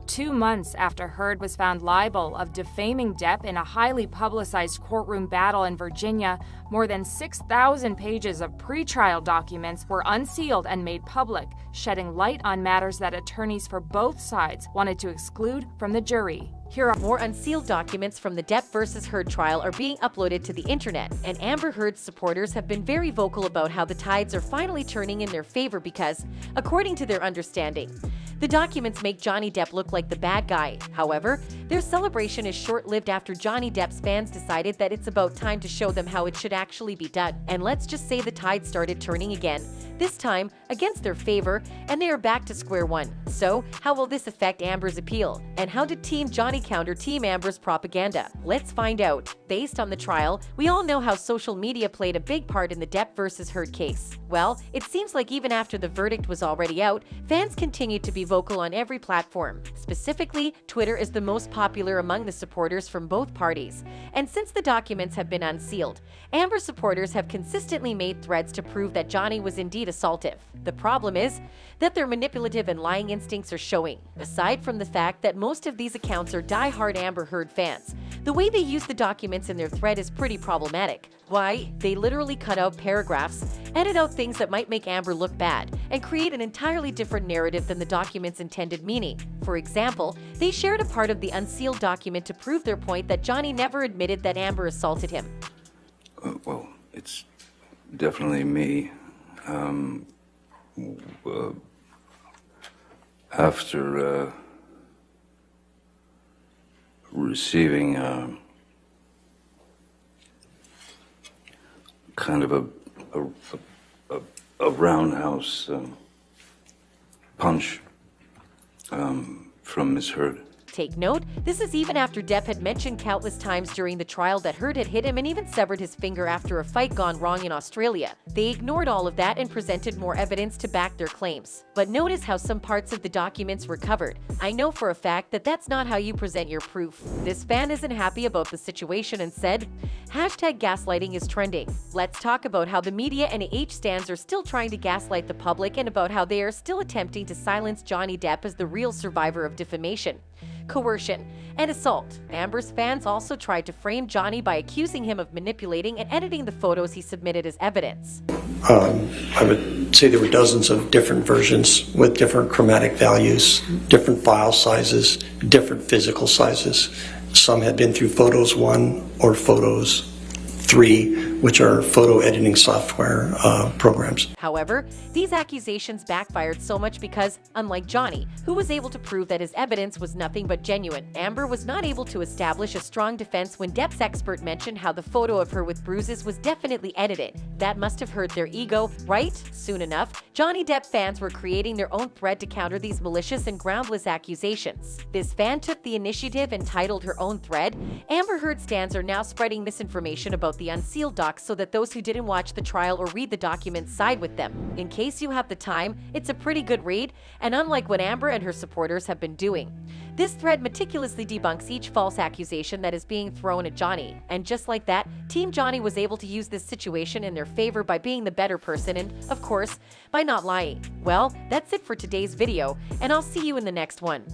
2 months after Heard was found liable of defaming Depp in a highly publicized courtroom battle in Virginia, more than 6,000 pages of pretrial documents were unsealed and made public, shedding light on matters that attorneys for both sides wanted to exclude from the jury. Here are more unsealed documents from the Depp versus Heard trial are being uploaded to the internet, and Amber Heard's supporters have been very vocal about how the tides are finally turning in their favor because, according to their understanding, the documents make Johnny Depp look like the bad guy. However, their celebration is short-lived after Johnny Depp's fans decided that it's about time to show them how it should actually be done. And let's just say the tide started turning again, this time against their favor, and they are back to square one. So, how will this affect Amber's appeal? And how did Team Johnny counter Team Amber's propaganda? Let's find out. Based on the trial, we all know how social media played a big part in the Depp versus Heard case. Well, it seems like even after the verdict was already out, fans continued to be vocal on every platform. Specifically, Twitter is the most popular among the supporters from both parties. And since the documents have been unsealed, Amber supporters have consistently made threads to prove that Johnny was indeed assaultive. The problem is that their manipulative and lying instincts are showing. Aside from the fact that most of these accounts are die-hard Amber Heard fans, the way they use the documents in their thread is pretty problematic. Why? They literally cut out paragraphs, edit out things that might make Amber look bad, and create an entirely different narrative than the document's intended meaning. For example, they shared a part of the unsealed document to prove their point that Johnny never admitted that Amber assaulted him. Well, it's definitely me. After receiving kind of a roundhouse punch from Miss Heard. Take note, this is even after Depp had mentioned countless times during the trial that Heard had hit him and even severed his finger after a fight gone wrong in Australia. They ignored all of that and presented more evidence to back their claims. But notice how some parts of the documents were covered. I know for a fact that that's not how you present your proof. This fan isn't happy about the situation and said, #gaslighting is trending. Let's talk about how the media and H-stands are still trying to gaslight the public and about how they are still attempting to silence Johnny Depp as the real survivor of defamation, coercion, and assault. Amber's fans also tried to frame Johnny by accusing him of manipulating and editing the photos he submitted as evidence. I would say there were dozens of different versions with different chromatic values, different file sizes, different physical sizes. Some had been through Photos 1 or Photos 3, which are photo editing software programs. However, these accusations backfired so much because, unlike Johnny, who was able to prove that his evidence was nothing but genuine, Amber was not able to establish a strong defense when Depp's expert mentioned how the photo of her with bruises was definitely edited. That must have hurt their ego, right? Soon enough, Johnny Depp fans were creating their own thread to counter these malicious and groundless accusations. This fan took the initiative and titled her own thread, "Amber Heard stans are now spreading misinformation about the unsealed docs so that those who didn't watch the trial or read the documents side with them." In case you have the time, it's a pretty good read, and unlike what Amber and her supporters have been doing, this thread meticulously debunks each false accusation that is being thrown at Johnny. And just like that, Team Johnny was able to use this situation in their favor by being the better person and, of course, by not lying. Well, that's it for today's video, and I'll see you in the next one.